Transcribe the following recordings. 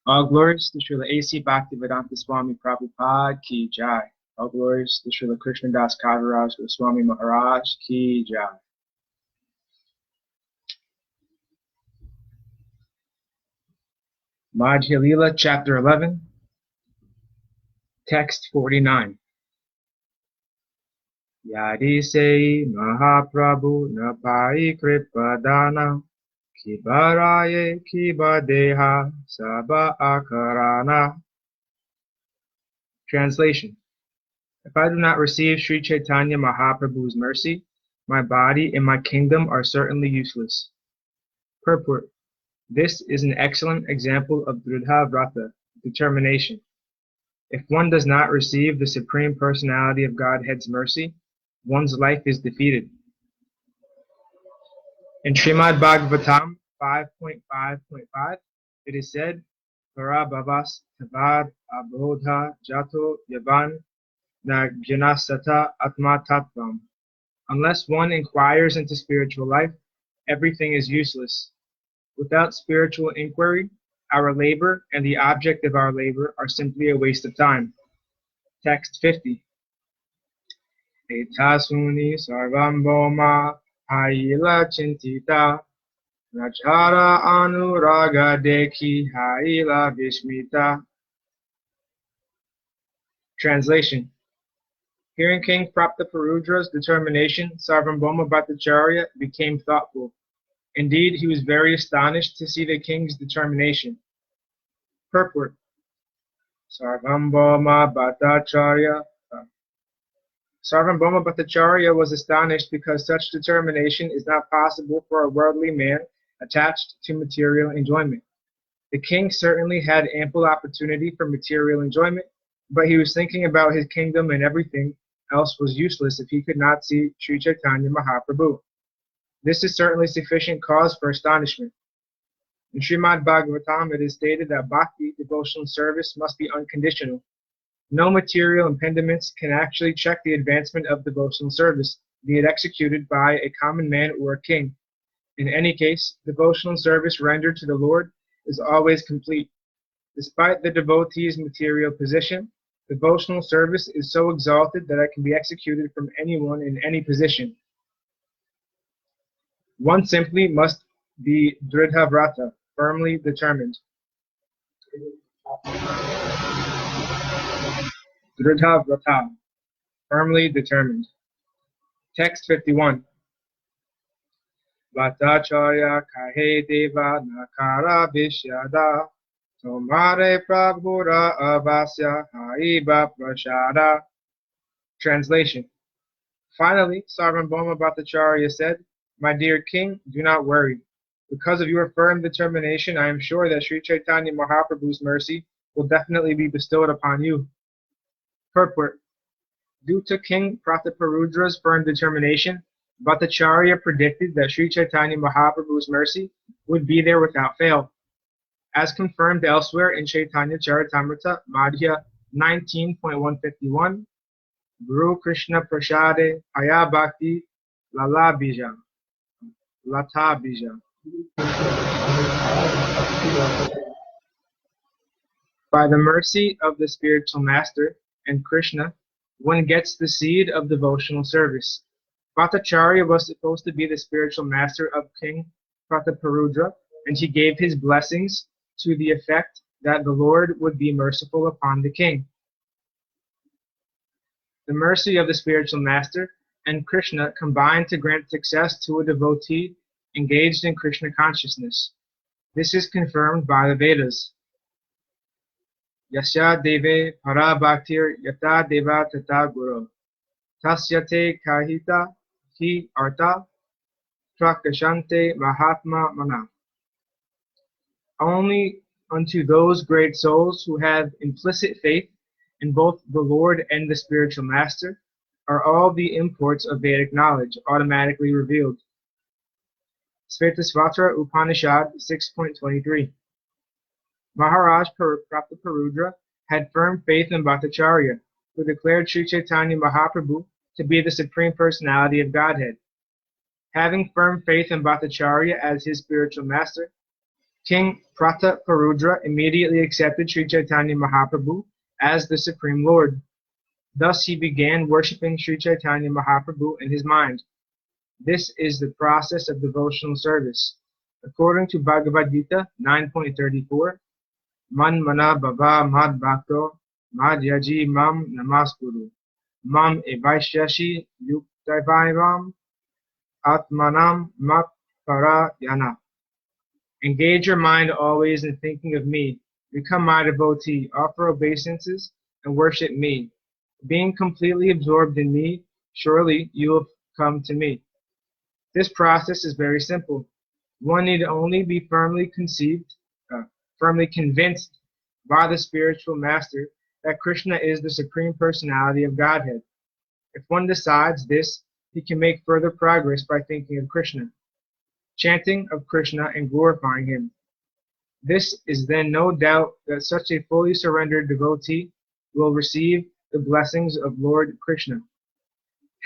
All glories to Srila A.C. Bhaktivedanta Swami Prabhupada Ki Jai. All glories to Srila Krishnadas Kaviraj Goswami Maharaj Ki Jai. Madhya Lila, Chapter 11, Text 49. Yadi se Mahaprabhu Napai Kripadana Kibaraye Kibadeha Saba Akarana. Translation. If I do not receive Sri Chaitanya Mahaprabhu's mercy, my body and my kingdom are certainly useless. Purport. This is an excellent example of Dridha Vrata, determination. If one does not receive the Supreme Personality of Godhead's mercy, one's life is defeated. In Srimad Bhagavatam 5.5.5, it is said, Para Bhavas Tavad Abodha Jato Yavan Na Jnasata Atma Tattvam. Unless one inquires into spiritual life, everything is useless. Without spiritual inquiry, our labor and the object of our labor are simply a waste of time. Text 50. Etasuni sarvam bhoma haila chintita rajhara anuraga dekhi haila vishmita. Translation. Hearing King Praptaparudra's determination, Sarvabhauma Bhattacharya became thoughtful. Indeed, he was very astonished to see the king's determination. Purport. Sarvabhauma Bhattacharya. Sarvabhauma Bhattacharya was astonished because such determination is not possible for a worldly man attached to material enjoyment. The king certainly had ample opportunity for material enjoyment, but he was thinking about his kingdom, and everything else was useless if he could not see Sri Chaitanya Mahaprabhu. This is certainly sufficient cause for astonishment. In Srimad Bhagavatam, it is stated that Bhakti, devotional service, must be unconditional. No material impediments can actually check the advancement of devotional service, be it executed by a common man or a king. In any case, devotional service rendered to the Lord is always complete. Despite the devotee's material position, devotional service is so exalted that it can be executed from anyone in any position. One simply must be Dridha Vrata, firmly determined. Dridha Vrata, firmly determined. Text 51. Bhattacharya kahe deva nakara vishyada tomare prabhura avasya haiba prashada. Translation. Finally, Sarvabhauma Bhattacharya said, My dear king, do not worry. Because of your firm determination, I am sure that Sri Chaitanya Mahaprabhu's mercy will definitely be bestowed upon you. Purport. Due to King Prataparudra's firm determination, Bhattacharya predicted that Sri Chaitanya Mahaprabhu's mercy would be there without fail. As confirmed elsewhere in Chaitanya Charitamrta Madhya 19.151, Guru Krishna Prasade Aya Bhakti Lala Bija. Lata Bija. By the mercy of the spiritual master and Krishna, one gets the seed of devotional service. Bhattacharya was supposed to be the spiritual master of King Prataparudra, and he gave his blessings to the effect that the Lord would be merciful upon the king. The mercy of the spiritual master and Krishna combine to grant success to a devotee engaged in Krishna consciousness. This is confirmed by the Vedas. Yasya deve para bhaktir yata deva tata guru tasyate kahita hi arta prakashante mahatma mana. Only unto those great souls who have implicit faith in both the Lord and the spiritual master are all the imports of Vedic knowledge automatically revealed. Svetasvatra Upanishad 6.23. Maharaja Prataparudra had firm faith in Bhattacharya, who declared Sri Chaitanya Mahaprabhu to be the Supreme Personality of Godhead. Having firm faith in Bhattacharya as his spiritual master, King Prataparudra immediately accepted Sri Chaitanya Mahaprabhu as the Supreme Lord. Thus he began worshipping Sri Chaitanya Mahaprabhu in his mind. This is the process of devotional service. According to Bhagavad Gita 9.34, Man mana bhava mad bhakto madhyaji mam namaskuru mam evaishyashi yuktavaivam atmanam mat parayana. Engage your mind always in thinking of me. Become my devotee, offer obeisances, and worship me. Being completely absorbed in me, surely you will come to me. This process is very simple. One need only be firmly convinced by the spiritual master that Krishna is the Supreme Personality of Godhead. If one decides this, he can make further progress by thinking of Krishna, chanting of Krishna, and glorifying him. This is then no doubt that such a fully surrendered devotee will receive the blessings of Lord Krishna.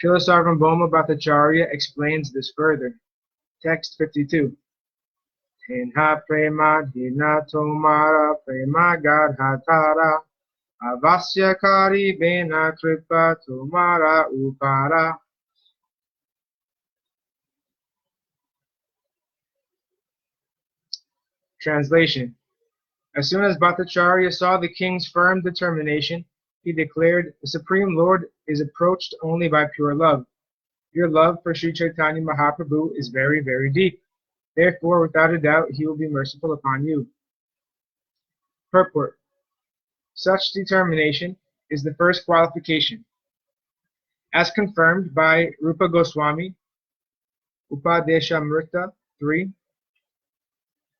Srila Sarvabhauma Bhattacharya explains this further. Text 52. Tenha prema dhina tomara prema gadhatara avasya kari bena kripa tomara upara. Translation. As soon as Bhattacharya saw the king's firm determination, he declared, the Supreme Lord is approached only by pure love. Your love for Sri Chaitanya Mahaprabhu is very, very deep. Therefore, without a doubt, he will be merciful upon you. Purport. Such determination is the first qualification. As confirmed by Rupa Goswami, Upadeshamrita 3,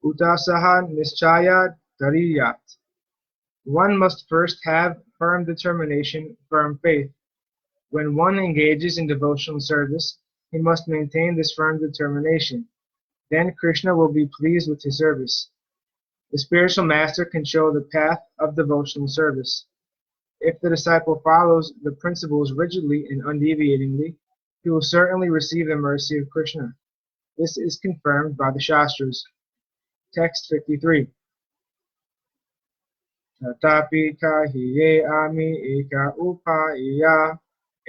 Utasaha Nischaya Dariyat. One must first have firm determination, firm faith. When one engages in devotional service, he must maintain this firm determination. Then Krishna will be pleased with his service. The spiritual master can show the path of devotional service. If the disciple follows the principles rigidly and undeviatingly, he will certainly receive the mercy of Krishna. This is confirmed by the Shastras. Text 53. Tatapi kahiye ami eka upaya,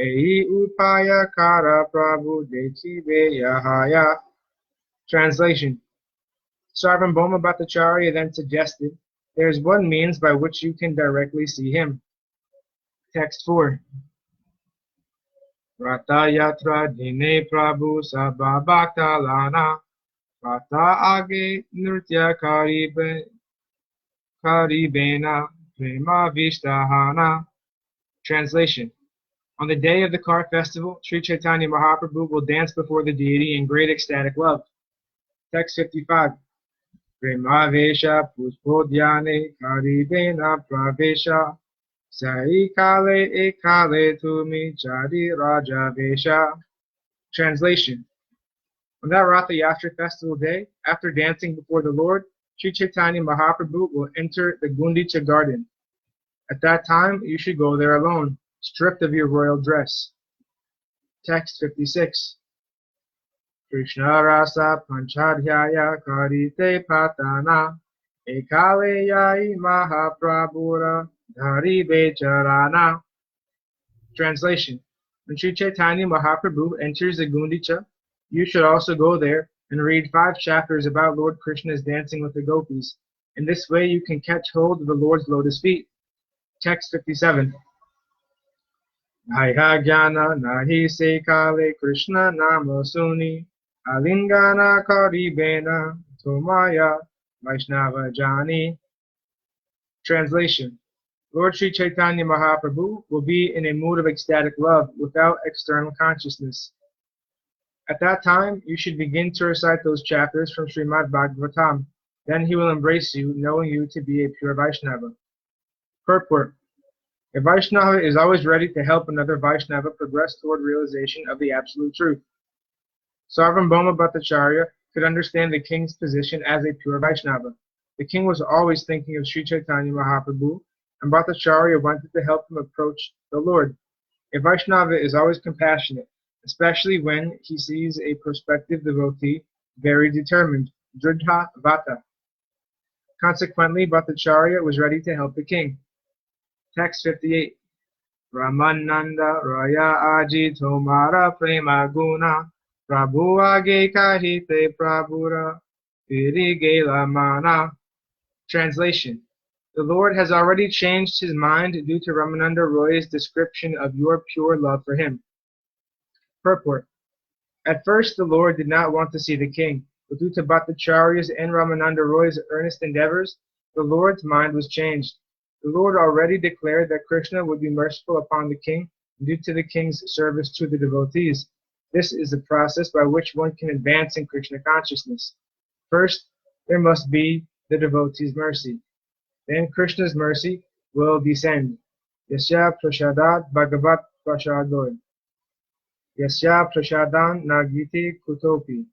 ehi upaya kara prabhu dekhive yahaya. Translation. Sarvabhauma Bhattacharya then suggested, there is one means by which you can directly see him. Text 4. Rata yatra dine prabhu sabha bhakta lana, rata age nritya karibena prema vishtahana. Translation. On the day of the car festival, Sri Chaitanya Mahaprabhu will dance before the deity in great ecstatic love. Text 55. Premavesha puspodhyane karibena pravesha saikale ekale tumi chari rajavesha. Translation. On that Ratha Yatra festival day, after dancing before the Lord, Sri Chaitanya Mahaprabhu will enter the Gundicha garden. At that time, you should go there alone, stripped of your royal dress. Text 56. Krishna rasa panchadhyaya karite patana ekale yai mahaprabhura dhari becharana. Translation. When Sri Chaitanya Mahaprabhu enters the Gundicha, you should also go there and read 5 chapters about Lord Krishna's dancing with the gopis. In this way you can catch hold of the Lord's lotus feet. Text 57. Bhaya jnana nahi se kale Krishna nama suni alingana karibena tomaya Vaishnava jani. Translation. Lord Sri Chaitanya Mahaprabhu will be in a mood of ecstatic love without external consciousness. At that time, you should begin to recite those chapters from Srimad Bhagavatam. Then he will embrace you, knowing you to be a pure Vaishnava. Purport. A Vaishnava is always ready to help another Vaishnava progress toward realization of the absolute truth. Sarvabhauma Bhattacharya could understand the king's position as a pure Vaishnava. The king was always thinking of Sri Chaitanya Mahaprabhu, and Bhattacharya wanted to help him approach the Lord. A Vaishnava is always compassionate, especially when he sees a prospective devotee very determined, dridha vata. Consequently, Bhattacharya was ready to help the king. Text 58. Ramananda Raya Aji Tomara Prema Guna Prabhu Age Kahite Prabhura Piri Gela Mana. Translation. The Lord has already changed his mind due to Ramananda Roy's description of your pure love for him. Purport. At first the Lord did not want to see the king, but due to Bhattacharya's and Ramananda Roy's earnest endeavors, the Lord's mind was changed. The Lord already declared that Krishna would be merciful upon the king due to the king's service to the devotees. This is the process by which one can advance in Krishna consciousness. First, there must be the devotee's mercy. Then Krishna's mercy will descend. Yasya prasadat bhagavat prasadoy. Yasya prasadan nagiti kutopi.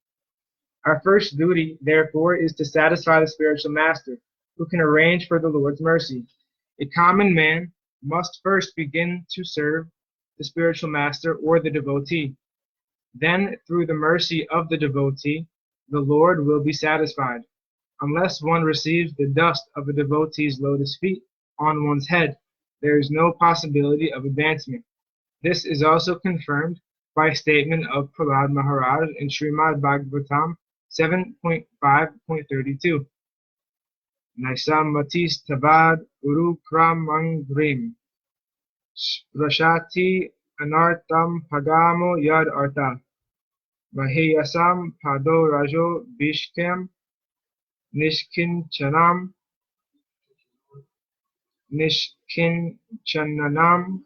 Our first duty, therefore, is to satisfy the spiritual master, who can arrange for the Lord's mercy. A common man must first begin to serve the spiritual master or the devotee. Then, through the mercy of the devotee, the Lord will be satisfied. Unless one receives the dust of a devotee's lotus feet on one's head, there is no possibility of advancement. This is also confirmed by a statement of Prahlad Maharaj in Srimad Bhagavatam 7.5.32. Naisam matis tavad uru kramangrim sprashati anartam pagamo yad arta mahiyasam pado rajo bishkem nishkinchanam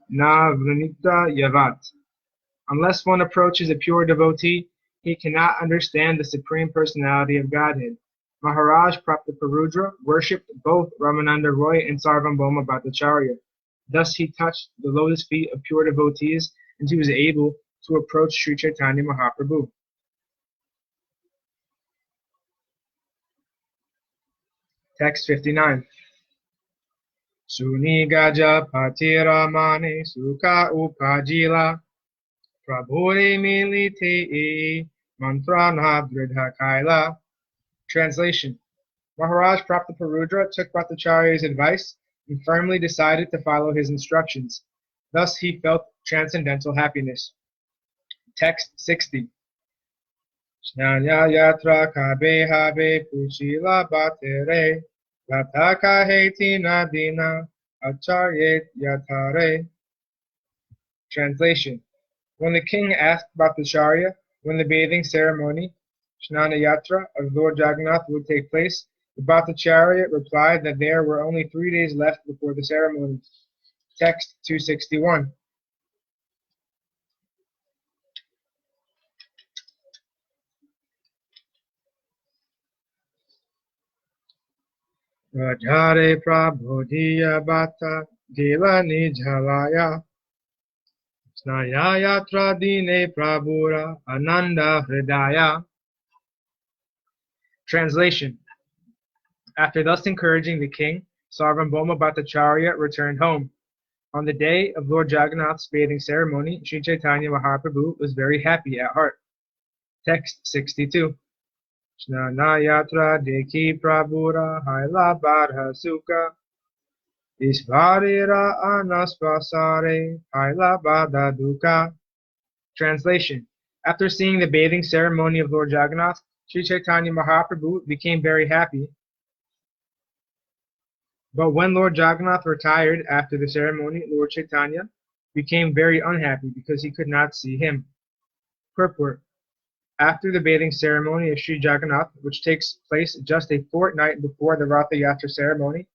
na vranita yavat. Unless one approaches a pure devotee, he cannot understand the Supreme Personality of Godhead. Maharaj Praptaparudra worshipped both Ramananda Roy and Sarvabhauma Bhattacharya. Thus he touched the lotus feet of pure devotees, and he was able to approach Sri Chaitanya Mahaprabhu. Text 59. Suni gaja patira mane sukha upajila prabhure milite mantrana dridha kaila. Translation. Maharaj Praptaparudra took Bhattacharya's advice and firmly decided to follow his instructions. Thus he felt transcendental happiness. Text 60. Snanya yatra kabe habe pushila batere lataka heti nadina acharyet yatare. Translation. When the king asked Bhattacharya when the bathing ceremony, Snana Yatra, of Lord Jagannath would take place, the Bhattacharya replied that there were only 3 days left before the ceremony. Text 261. Rajare prabodhiya bhata deva nijhalaya snaya yatra dine prabhura ananda hridaya. Translation. After thus encouraging the king, Sarvabhauma Bhattacharya returned home. On the day of Lord Jagannath's bathing ceremony, Sri Chaitanya Mahaprabhu was very happy at heart. Text 62. Snana yatra dekhi prabhura haila badha sukha isvarira anaspasare haila badha dukha. Translation. After seeing the bathing ceremony of Lord Jagannath, Sri Chaitanya Mahaprabhu became very happy. But when Lord Jagannath retired after the ceremony, Lord Chaitanya became very unhappy because he could not see him. Purport. After the bathing ceremony of Sri Jagannath, which takes place just a fortnight before the Ratha Yatra ceremony,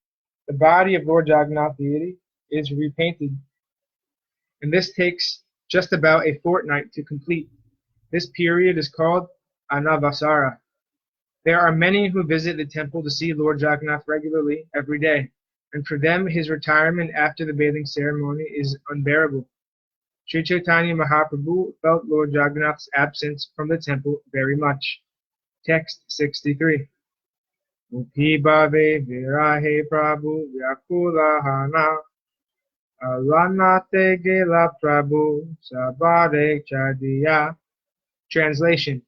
the body of Lord Jagannath deity is repainted, and this takes just about a fortnight to complete. This period is called Anavasara. There are many who visit the temple to see Lord Jagannath regularly every day, and for them his retirement after the bathing ceremony is unbearable. Sri Chaitanya Mahaprabhu felt Lord Jagannath's absence from the temple very much. Text 63. Upi bhave virahe prabhu vyakula hana alanate gela prabhu sabare chadiya. Translation.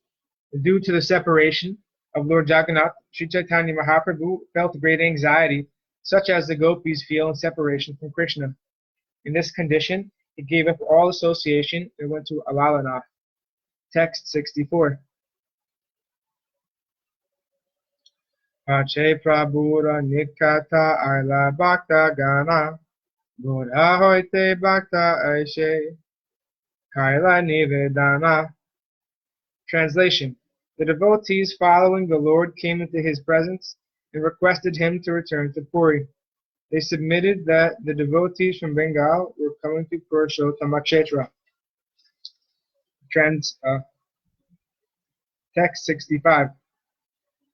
Due to the separation, of Lord Jagannath, Sri Chaitanya Mahaprabhu felt great anxiety, such as the gopis feel in separation from Krishna. In this condition, he gave up all association and went to Alalanath. Text 64. Pache Prabhura Nikata Aila Bhakta Gana Gora Hoite Bhakta Aishe Kaila Nivedana. Translation. The devotees following the Lord came into his presence and requested him to return to Puri. They submitted that the devotees from Bengal were coming to Purushottam. Text 65.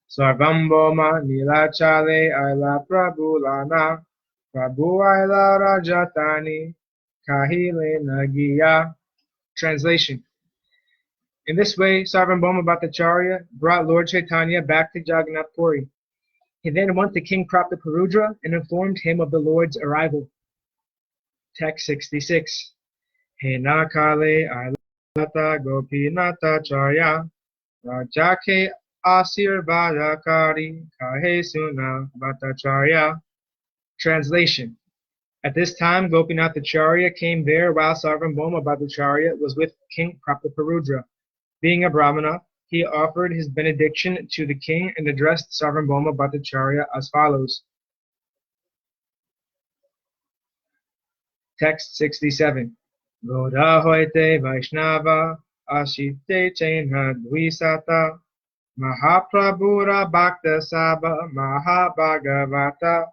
Sarvambhoma Nilachale Aila Prabhu Lana Prabhu Aila Rajatani Kahile Nagiya. Translation. In this way, Sarvambhauma Bhattacharya brought Lord Chaitanya back to Jagannath Puri. He then went to King Prataparudra and informed him of the Lord's arrival. Text 66. Hena Kale Ailata Gopinata Charya Rajake Asirvadakari Kahe Suna Bhattacharya. Translation. At this time, Gopinathacharya came there while Sarvambhauma Bhattacharya was with King Prataparudra. Being a Brahmana, he offered his benediction to the king and addressed Sarvambhauma Bhattacharya as follows. Text 67. Goda hoite Vaishnava Ashite Chaina Dvisata Mahaprabhura Bhakta Sabha Mahabhagavata.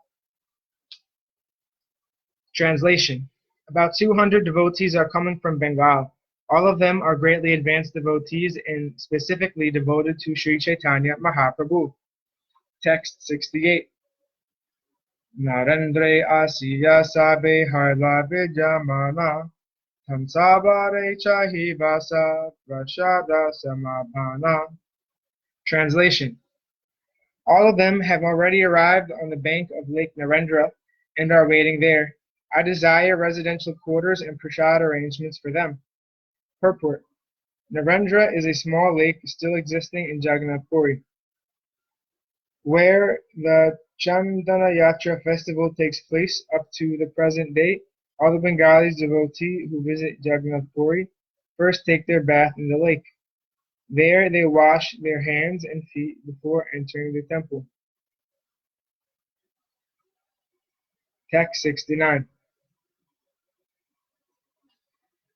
Translation. About 200 devotees are coming from Bengal. All of them are greatly advanced devotees and specifically devoted to Sri Chaitanya Mahaprabhu. Text 68. Narendre Asiya Sabe Harla Vijamana Tamsabare Chahi Vasa Prashada Samabhana. Translation. All of them have already arrived on the bank of Lake Narendra and are waiting there. I desire residential quarters and prasad arrangements for them. Purport. Narendra is a small lake still existing in Jagannath Puri. Where the Chandana Yatra festival takes place up to the present date, all the Bengalis devotees who visit Jagannath Puri first take their bath in the lake. There they wash their hands and feet before entering the temple. Text 69.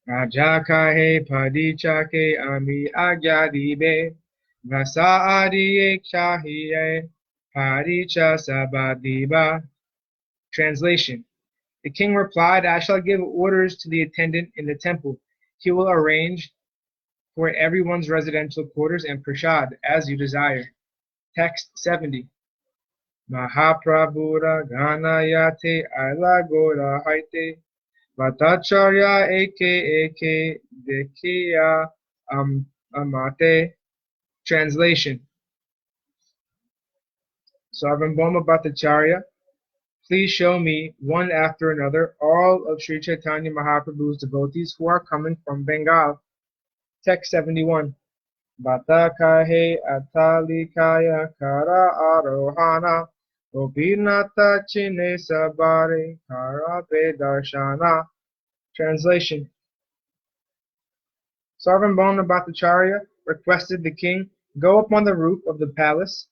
Raja kahe padichake ami agyadibe vasa adi chahiye padicha sabadiba. Translation. The king replied, I shall give orders to the attendant in the temple. He will arrange for everyone's residential quarters and prasad as you desire. Text 70. Mahaprabhura ganayate aila gora haite Bhattacharya eke dekhiya amate. Translation. Sarvambhauma Bhattacharya, please show me, one after another, all of Sri Chaitanya Mahaprabhu's devotees who are coming from Bengal. Text 71. Bhatta kahe atalikaya kara arohana Gopinata chine sabare karabe darshana. Translation. Sarvambhauma Bhattacharya requested the king go up on the roof of the palace.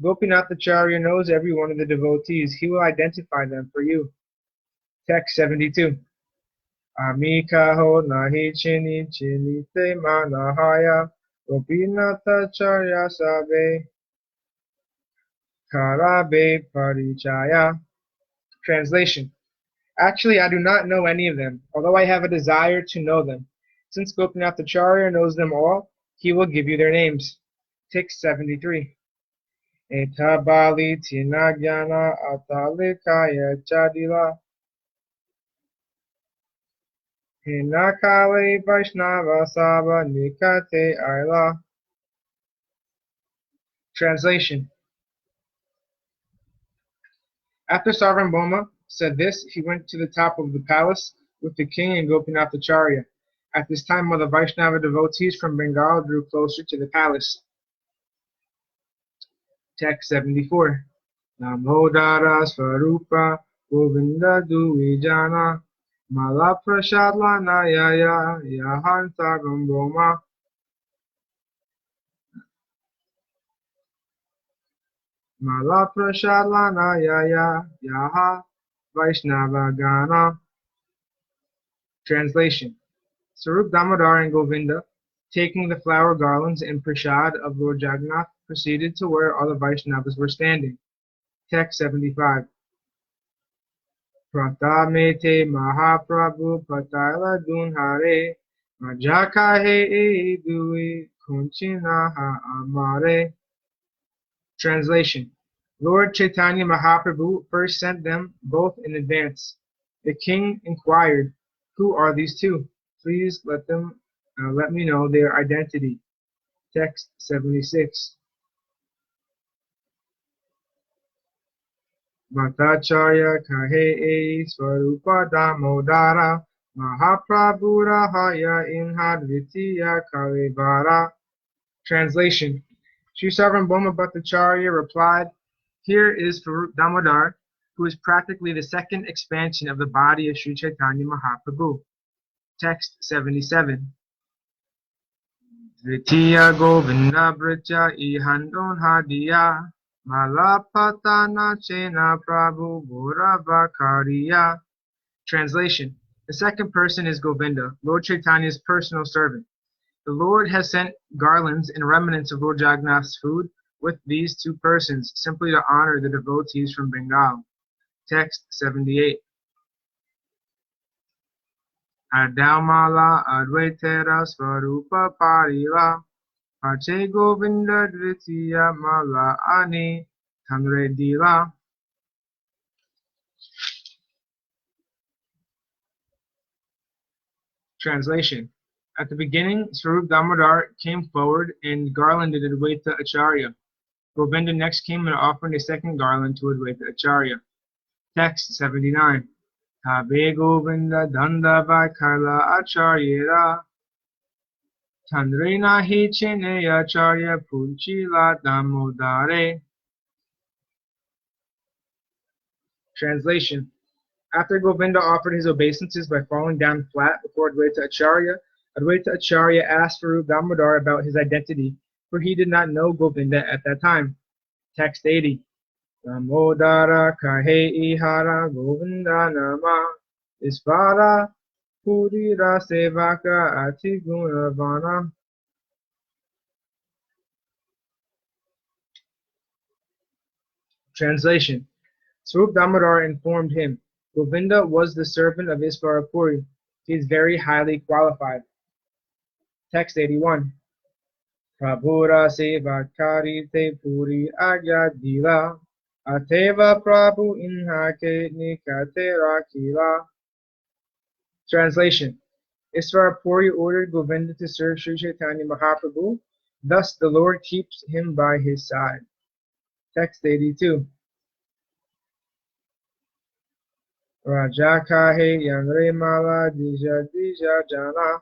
Gopinathacharya knows every one of the devotees. He will identify them for you. Text 72. Amikaho nahi chini te manahaya Gopinathacharya sabe Karabe Parichaya. Translation. Actually, I do not know any of them, although I have a desire to know them. Since Gopinathacharya knows them all, he will give you their names. Text 73. Etabali tinagyana atalikaya chadila Hinakale Vaishnava Saba Nikate Aila. Translation. After Sarvambhauma said this, he went to the top of the palace with the king and Gopinathacharya. At this time, all the Vaishnava devotees from Bengal drew closer to the palace. Text 74. Namodara Svarupa Govinda Duwijana Malaprashadlana Yaya Yahanta Gamboma Malaprashadlana Yaya Yaha Vaishnavagana. Translation. Sarup Damodar and Govinda, taking the flower garlands and prasad of Lord Jagannath, proceeded to where all the Vaishnavas were standing. Text 75. Pratamete Mahaprabhu Pataila Dunhare Majakahe Dui Kunchinaha Amare. Translation. Lord Chaitanya Mahaprabhu first sent them both in advance. The king inquired, "Who are these two? Please let me know their identity." Text 76. Bhattacharya Kahe Swarupa Damodara Mahaprabhu Rahaya Inhadvitiya Kalevara. Translation. Sri Sarvabhauma Bhattacharya replied, "Here is Swarup Damodar, who is practically the second expansion of the body of Sri Chaitanya Mahaprabhu." Text 77. Dvitiya Govinda Bricha Ihandon Hadiya Malapatana Chena Prabhu Bhuravakariya. Translation. The second person is Govinda, Lord Chaitanya's personal servant. The Lord has sent garlands and remnants of Lord Jagannath's food with these two persons, simply to honor the devotees from Bengal. Text 78. Adaumala Advaitera Swarupa Parila Pache Govinda Dvitiya Mala Ani Tanre Dila. Translation. At the beginning, Swarup Damodar came forward and garlanded Advaita Acharya. Govinda next came and offered a second garland to Advaita Acharya. Text 79. Tabe Govinda Dandava Kala Acharyera Tanre Nahi Chene Acharya Punchila Damodare. Translation. After Govinda offered his obeisances by falling down flat before Advaita Acharya asked Swarup Damodar about his identity, for he did not know Govinda at that time. Text 80. Damodara Kahe Ihara Govinda Nama Isvara Puri Rasevaka Ati Gunavana. Translation. Swarup Damodar informed him, Govinda was the servant of Isvara Puri. He is very highly qualified. Text 81. Prabhura Sevakari Te Puri Agya Dila Ateva Prabhu Inhake Nikate Rakila. Translation. Isvara Puri ordered Govinda to serve Sri Chaitanya Mahaprabhu, thus the Lord keeps him by his side. Text 82. Raja Kahe Yanre Mala Dija Dija Jana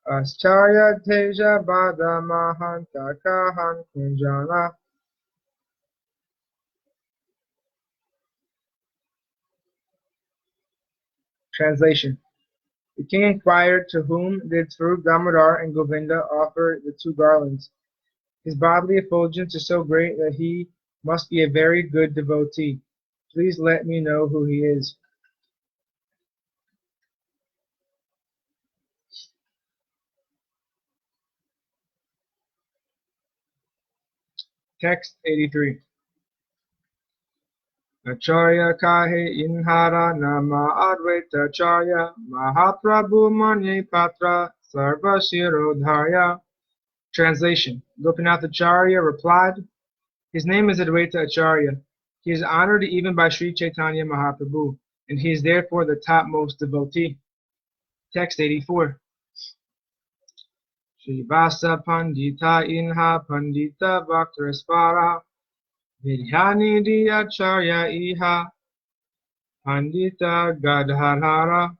Ascharya Teja Bada Mahanta Kahan Kunjana. Translation. The king inquired, to whom did Swarup Damodar and Govinda offer the two garlands? His bodily effulgence is so great that he must be a very good devotee. Please let me know who he is. Text 83. Acharya Kahe Inhara Nama Advaita Acharya Mahaprabhu Manye Patra Sarva Shirodharya. Translation. Gopinath Acharya replied, his name is Advaita Acharya. He is honored even by Sri Chaitanya Mahaprabhu, and he is therefore the topmost devotee. Text 84. Srivasa Pandita Inha Pandita Bhaktraspara Vidyanidhi Acharya Iha Pandita Gadhadhara.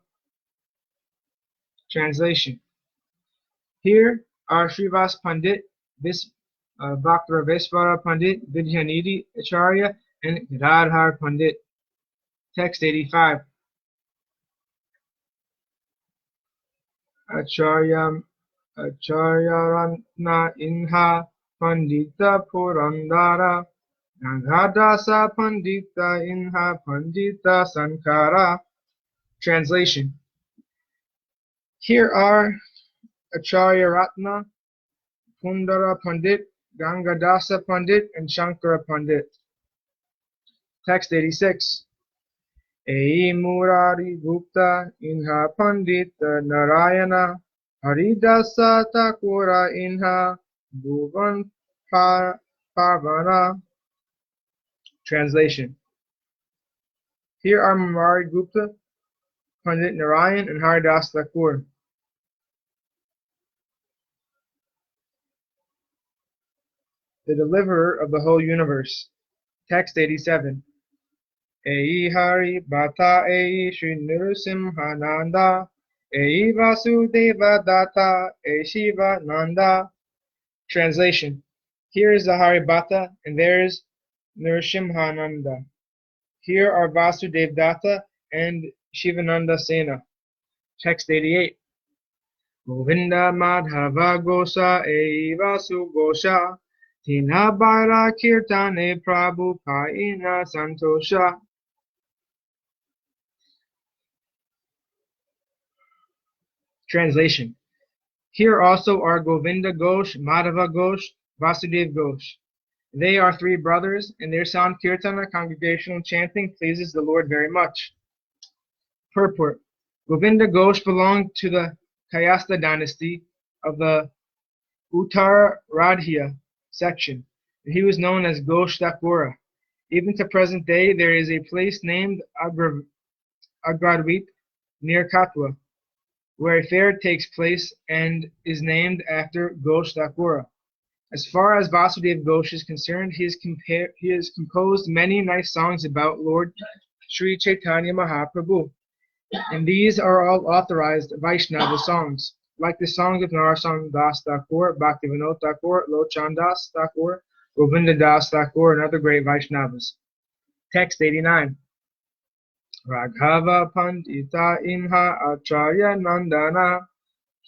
Translation. Here are Srivas Pandit, Bhaktivesvara Pandit, Vidyanidhi Acharya, and Gadadhar Pandit. Text 85. Acharya Inha Pandita Purandara Nagadasa Pandita Inha Pandita Sankara. Translation. Here are Acharya Ratna, Pundara Pandit, Gangadasa Pandit, and Shankara Pandit. Text 86. Ei Murari Gupta Inha Pandita Narayana Haridasa Thakura Inha Bhuvan Parvana. Translation. Here are Murari Gupta, Pandit Narayan, and Haridas Thakur. The deliverer of the whole universe. Text 87. Ei Hari Bata Ei Shri Nrsimhananda Ei Vasudeva Datta Ei Shiva Nanda. Translation. Here is the Haribata and there is Nrsimhananda. Here are Vasudeva Datta and Shivananda Sena. Text 88. Govinda Madhava Gosha Ei Vasu Gosha Tina Baira Kirtane Prabhu Paina Santosha. Translation. Here also are Govinda Ghosh, Madhava Ghosh, Vasudev Ghosh. They are three brothers, and their Sankirtana congregational chanting pleases the Lord very much. Purport. Govinda Ghosh belonged to the Kayastha dynasty of the Uttaradhya section, and he was known as Ghosh Thakura. Even to present day, there is a place named Agradvit near Katwa, where a fair takes place and is named after Ghosh Thakura. As far as Vasudeva Ghosh is concerned, he has composed many nice songs about Lord Sri Chaitanya Mahaprabhu, and these are all authorized Vaishnava songs, like the songs of Narasam Das Thakur, Bhaktivinoda Thakur, Lochan Das Thakur, Govinda Das Thakur, and other great Vaishnavas. Text 89. Raghava Pandita Imha Acharya Nandana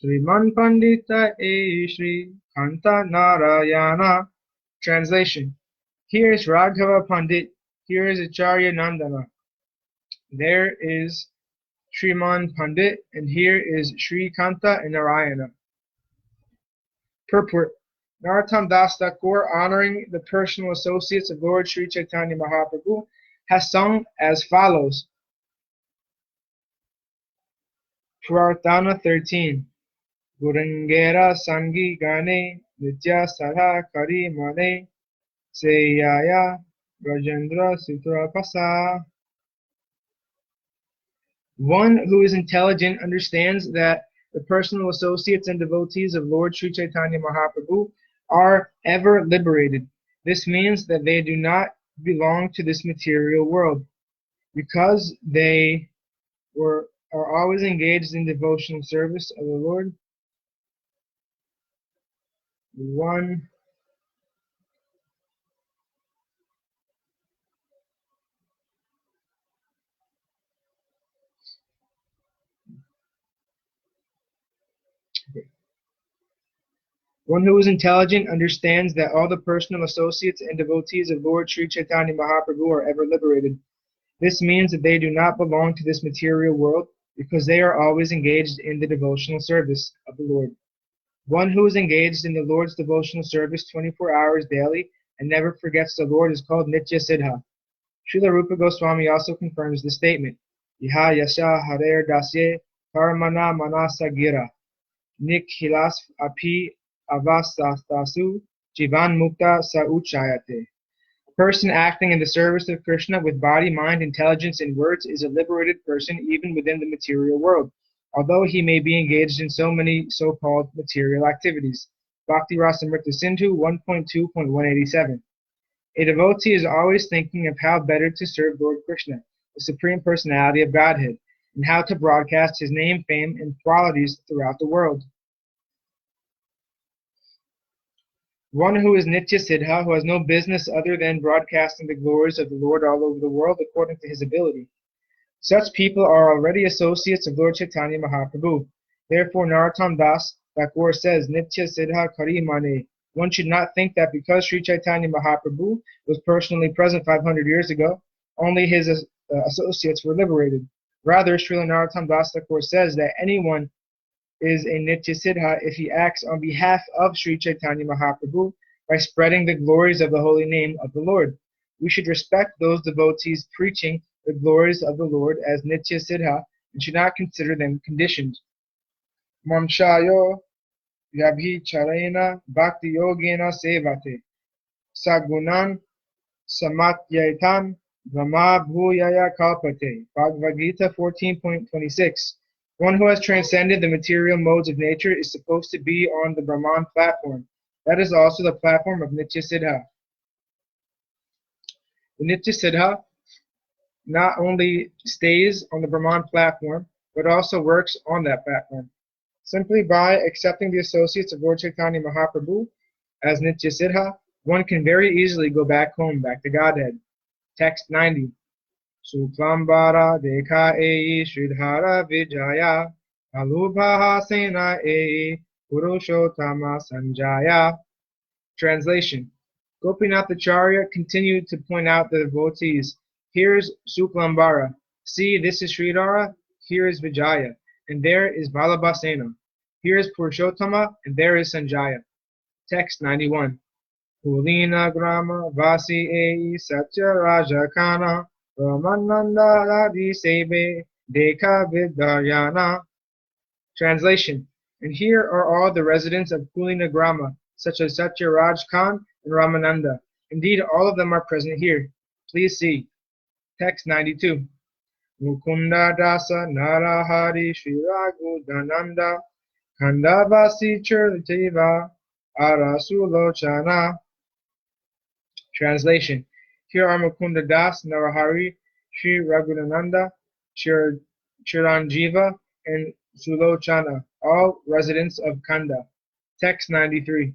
Sriman Pandita E Shri Kanta Narayana. Translation. Here is Raghava Pandit, here is Acharya Nandana, there is Sriman Pandit, and here is Sri Kanta and Narayana. Purport. Narottam Das Thakur, honoring the personal associates of Lord Sri Chaitanya Mahaprabhu, has sung as follows. Prarthana 13. Gurangera Sangi Gane Nitya Sarha Kari Mane Seyaya Rajendra Sutra Pasa. One who is intelligent understands that the personal associates and devotees of Lord Sri Chaitanya Mahaprabhu are ever liberated. This means that they do not belong to this material world, because they are always engaged in devotional service of the Lord. One who is intelligent understands that all the personal associates and devotees of Lord Sri Chaitanya Mahaprabhu are ever liberated. This means that they do not belong to this material world, because they are always engaged in the devotional service of the Lord. One who is engaged in the Lord's devotional service 24 hours daily and never forgets the Lord is called Nitya Siddha. Srila Rupa Goswami also confirms the statement, Iha Yasha Harer Dasye Karmana Manasa Gira Nikhilas Api Avasastasu Jivan Mukta Sa Uchayate. A person acting in the service of Krishna with body, mind, intelligence, and words is a liberated person even within the material world, although he may be engaged in so many so-called material activities. Bhakti Rasamrita Sindhu 1.2.187. A devotee is always thinking of how better to serve Lord Krishna, the Supreme Personality of Godhead, and how to broadcast his name, fame, and qualities throughout the world. One who is Nitya Siddha, who has no business other than broadcasting the glories of the Lord all over the world according to his ability. Such people are already associates of Lord Chaitanya Mahaprabhu. Therefore, Narottam Das Thakur says, Nitya Siddha Kari Mane. One should not think that because Sri Chaitanya Mahaprabhu was personally present 500 years ago, only his associates were liberated. Rather, Srila Narottam Das Thakur says that anyone is a Nitya Siddha if he acts on behalf of Sri Chaitanya Mahaprabhu by spreading the glories of the holy name of the Lord. We should respect those devotees preaching the glories of the Lord as Nitya Siddha and should not consider them conditioned. Mamshayo Yabhi Charena Bhakti Yogena Sevate Sagunan Samatyaitan Brahma Bhuyaya Kalpate. Bhagavad Gita 14.26. One who has transcended the material modes of nature is supposed to be on the Brahman platform. That is also the platform of Nitya Siddha. The Nitya Siddha not only stays on the Brahman platform, but also works on that platform. Simply by accepting the associates of Lord Chaitanya Mahaprabhu as Nitya Siddha, one can very easily go back home, back to Godhead. Text 90. Suklambara Dekha Ei Sridhara Vijaya Alubhaha Sena Ei Purushottama Sanjaya. Translation. Gopinath Acharya continued to point out the devotees. Here's Suklambara. See, this is Sridhara. Here is Vijaya. And there is Balabhasena. Here is Purushottama. And there is Sanjaya. Text 91. Pulina Grama Vasi Ei Satya Rajakana Ramananda Radi Sebe Dekha Vidyayana. Translation. And here are all the residents of Pulina Grama, such as Satya Raj Khan and Ramananda. Indeed, all of them are present here. Please see. Text 92. Mukunda Dasa Narahari Shri Raghudananda Khandavasi Charitamrta Madhya. Translation. Here are Mukunda Das, Narahari, Sri Raghudananda, Chiranjiva, and Sulochana, all residents of Kanda. Text 93.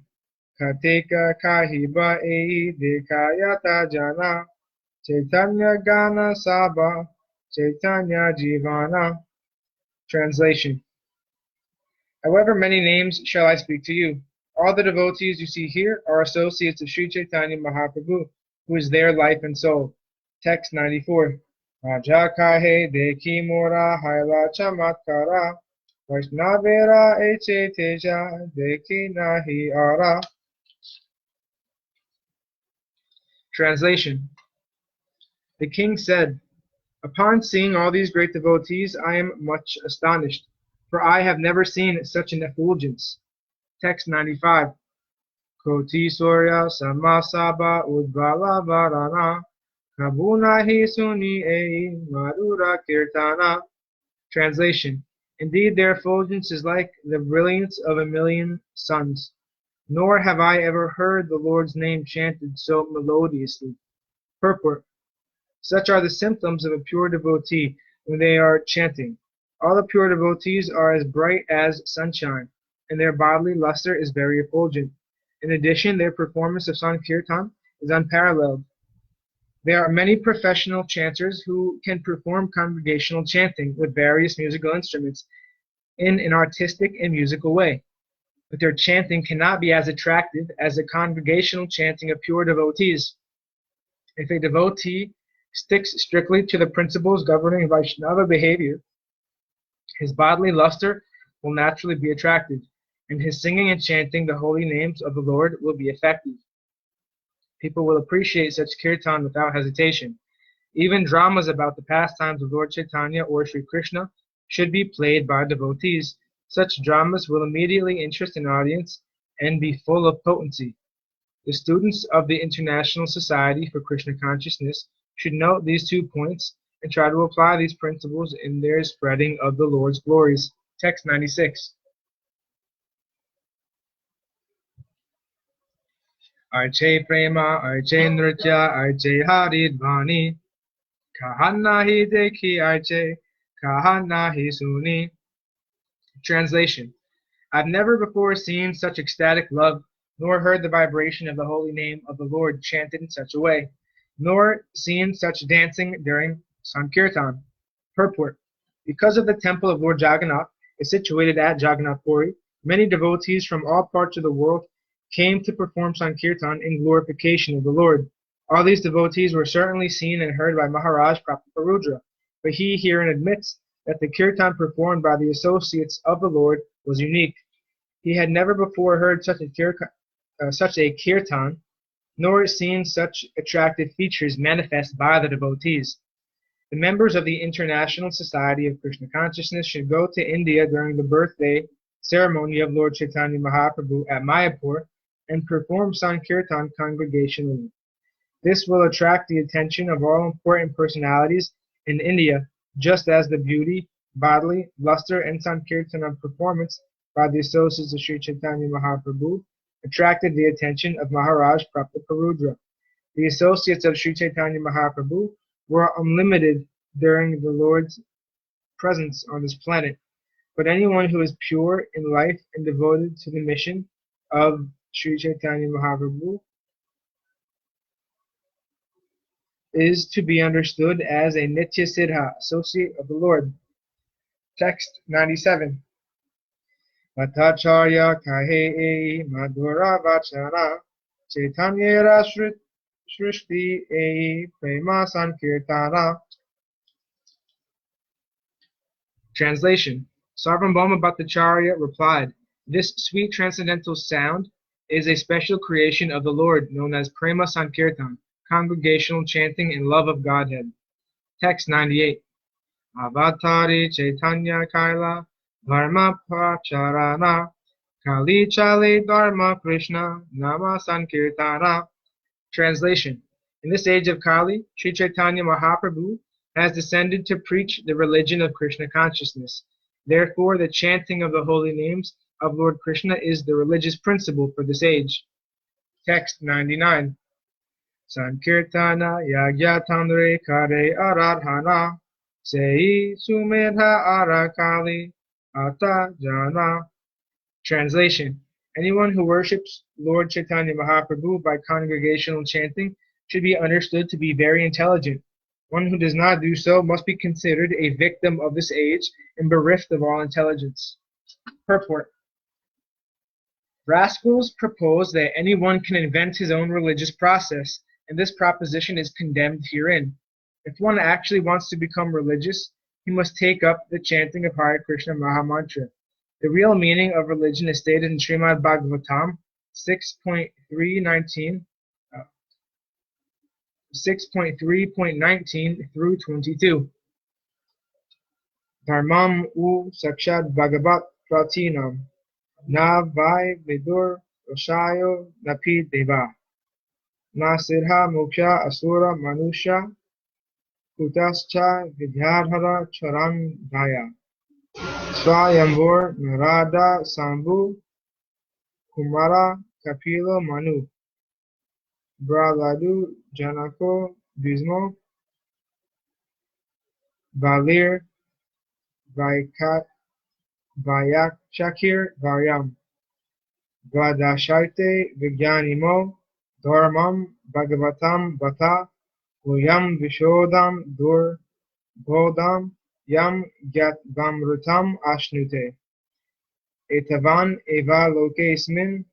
Kateka Kahiba Ei Dekayata Jana Chaitanya Gana Saba Chaitanya Jivana. Translation. However many names shall I speak to you? All the devotees you see here are associates of Sri Chaitanya Mahaprabhu, who is their life and soul. Text 94. Raja kahe dekhi mora haila chamatkara Vaishnavera eche teja dekhi nahi ara. Translation. The king said, upon seeing all these great devotees, I am much astonished, for I have never seen such an effulgence. Text 95. Koti Surya Samasaba Udvala Varana Kabunahi Suni Ei Madhura Kirtana. Translation. Indeed, their effulgence is like the brilliance of a million suns, nor have I ever heard the Lord's name chanted so melodiously. Purport. Such are the symptoms of a pure devotee when they are chanting. All the pure devotees are as bright as sunshine, and their bodily luster is very effulgent. In addition, their performance of Sankirtan is unparalleled. There are many professional chanters who can perform congregational chanting with various musical instruments in an artistic and musical way, but their chanting cannot be as attractive as the congregational chanting of pure devotees. If a devotee sticks strictly to the principles governing Vaishnava behavior, his bodily luster will naturally be attractive, and his singing and chanting the holy names of the Lord will be effective. People will appreciate such kirtan without hesitation. Even dramas about the pastimes of Lord Chaitanya or Sri Krishna should be played by devotees. Such dramas will immediately interest an audience and be full of potency. The students of the International Society for Krishna Consciousness should note these 2 points and try to apply these principles in their spreading of the Lord's glories. Text 96. Arche Prema, Arche Nritya, Arche Haridvani, Kahanahi Dekhi Arche, Kahanahi Suni. Translation. I've never before seen such ecstatic love nor heard the vibration of the holy name of the Lord chanted in such a way, nor seen such dancing during Sankirtan. Purport. Because of the temple of Lord Jagannath is situated at Jagannath Puri, many devotees from all parts of the world came to perform Sankirtan in glorification of the Lord. All these devotees were certainly seen and heard by Maharaja Prataparudra, but he herein admits that the kirtan performed by the associates of the Lord was unique. He had never before heard such a kirtan, nor seen such attractive features manifest by the devotees. The members of the International Society of Krishna Consciousness should go to India during the birthday ceremony of Lord Chaitanya Mahaprabhu at Mayapur and perform Sankirtan congregationally. This will attract the attention of all important personalities in India, just as the beauty, bodily, luster, and Sankirtan performance by the associates of Sri Chaitanya Mahaprabhu attracted the attention of Maharaj Prataparudra. The associates of Sri Chaitanya Mahaprabhu were unlimited during the Lord's presence on this planet, but anyone who is pure in life and devoted to the mission of Sri Chaitanya Mahaprabhu is to be understood as a Nitya Siddha, associate of the Lord. Text 97. Vatacharya kahe madhura vachana Chaitanya srishti prema sankirtana. Translation. Sarvabhauma Bhattacharya replied, "This sweet transcendental sound is a special creation of the Lord known as Prema Sankirtan, congregational chanting in love of Godhead." Text 98. Avatari Chaitanya Kaila Dharma Pracharana Kali Chali Dharma Krishna Nama Sankirtana. Translation. In this age of Kali, Sri Chaitanya Mahaprabhu has descended to preach the religion of Krishna consciousness. Therefore, the chanting of the holy names of Lord Krishna is the religious principle for this age. Text 99. Sankirtana Yagya Tandre Kare Aradhana Sei Sumedha Arakali Ata Jana. Translation. Anyone who worships Lord Chaitanya Mahaprabhu by congregational chanting should be understood to be very intelligent. One who does not do so must be considered a victim of this age and bereft of all intelligence. Purport. Rascals propose that anyone can invent his own religious process, and this proposition is condemned herein. If one actually wants to become religious, he must take up the chanting of Hare Krishna Mahamantra. The real meaning of religion is stated in Srimad Bhagavatam 6.3.19 through 22. Dharmam u sakshat bhagavat pratinam na vai vidur rashayo napi deva na siddha moksha asura manusha kutascha vidyadhara charan daya swayambur narada sambhu kumara kapila manu Braladu Janako Bhismo Valir Vayakchakir Varyam Vadasharte Vigyanimo Dharmam Bhagavatam Bata Uyam Vishodam Dur Bodham Yam Gyatbamrutam Ashnute Etavan Eva Lokesmin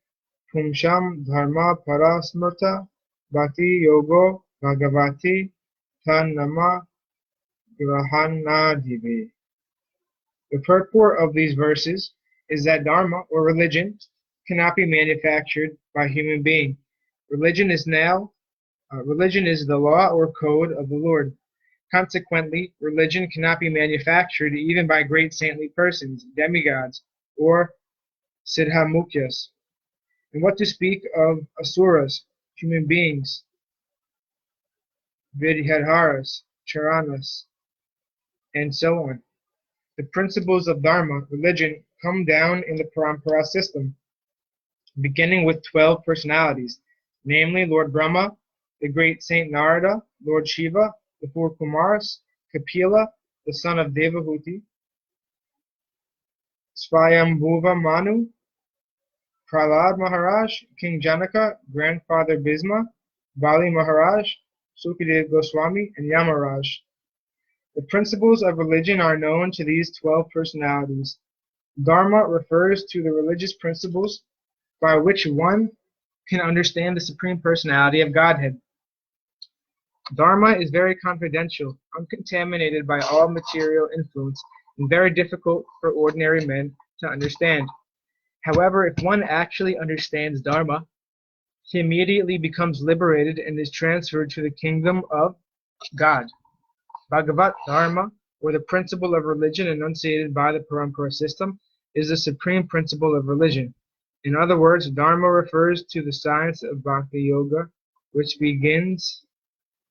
Pumsham Dharma Parasmrta Bhakti Yogo Bhagavati Tanama Grahanadive. The purport of these verses is that Dharma, or religion, cannot be manufactured by human being. Religion is the law or code of the Lord. Consequently, religion cannot be manufactured even by great saintly persons, demigods, or siddhamukyas. And what to speak of asuras, human beings, vidhadharas, charanas, and so on. The principles of Dharma, religion, come down in the Parampara system, beginning with 12 personalities, namely Lord Brahma, the great Saint Narada, Lord Shiva, the 4 Kumars, Kapila, the son of Devahuti, Swayambhuva Manu, Prahlad Maharaj, King Janaka, Grandfather Bhisma, Bali Maharaj, Sukadev Goswami, and Yamaraj. The principles of religion are known to these 12 personalities. Dharma refers to the religious principles by which one can understand the Supreme Personality of Godhead. Dharma is very confidential, uncontaminated by all material influence, and very difficult for ordinary men to understand. However, if one actually understands Dharma, he immediately becomes liberated and is transferred to the kingdom of God. Bhagavat Dharma, or the principle of religion enunciated by the Parampara system, is the supreme principle of religion. In other words, Dharma refers to the science of Bhakti Yoga, which begins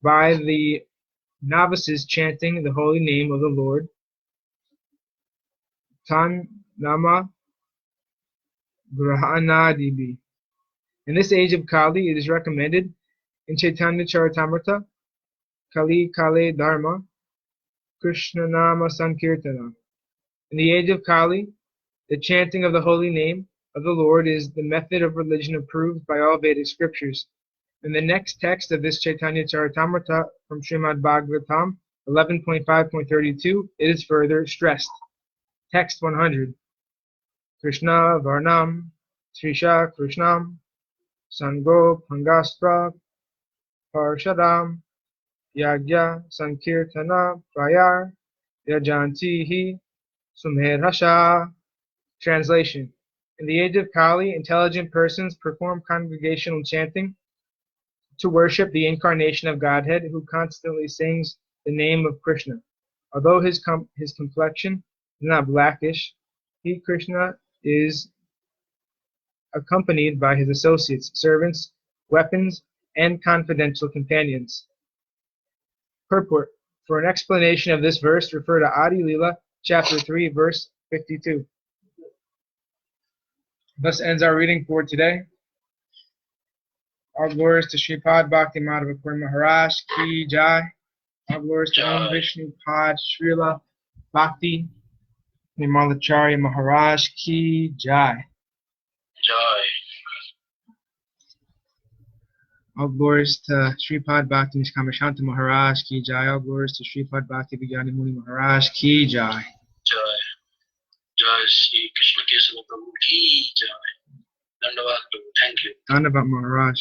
by the novices chanting the holy name of the Lord, Tan Nama Grahanadibi. In this age of Kali, it is recommended in Chaitanya Charitamrta, Kali Kale Dharma, Krishna Nama Sankirtana. In the age of Kali, the chanting of the holy name of the Lord is the method of religion approved by all Vedic scriptures. In the next text of this Chaitanya Charitamrta from Srimad Bhagavatam 11.5.32, it is further stressed. Text 100. Krishna Varnam Srisha Krishnam Sango Pangastra Parshadam Yagya Sankirtana Prayar Yajantihi Sumherhasha. Translation. In the age of Kali, intelligent persons perform congregational chanting to worship the incarnation of Godhead, who constantly sings the name of Krishna. Although his complexion is not blackish, he, Krishna, is accompanied by his associates, servants, weapons, and confidential companions. Purport. For an explanation of this verse, refer to Adi Lila, chapter 3, verse 52. Thus ends our reading for today. All glories to Sripad Bhakti Madhava Puri Maharaj Ki Jai. All glories to Om Vishnupad Srila Bhakti Nimalacharya Maharaj Ki Jai. Jai. All glories to Sripad Bhakti Niskamashanta Maharaj Ki Jai. All glories to Sripad Bhakti Vijnani Muni Maharaj Ki Jai. Jai. Jai Shri Krishna Kesava Prabhu Ki Jai. Dandavad Prabhu. Thank you. Dandavad Maharaj.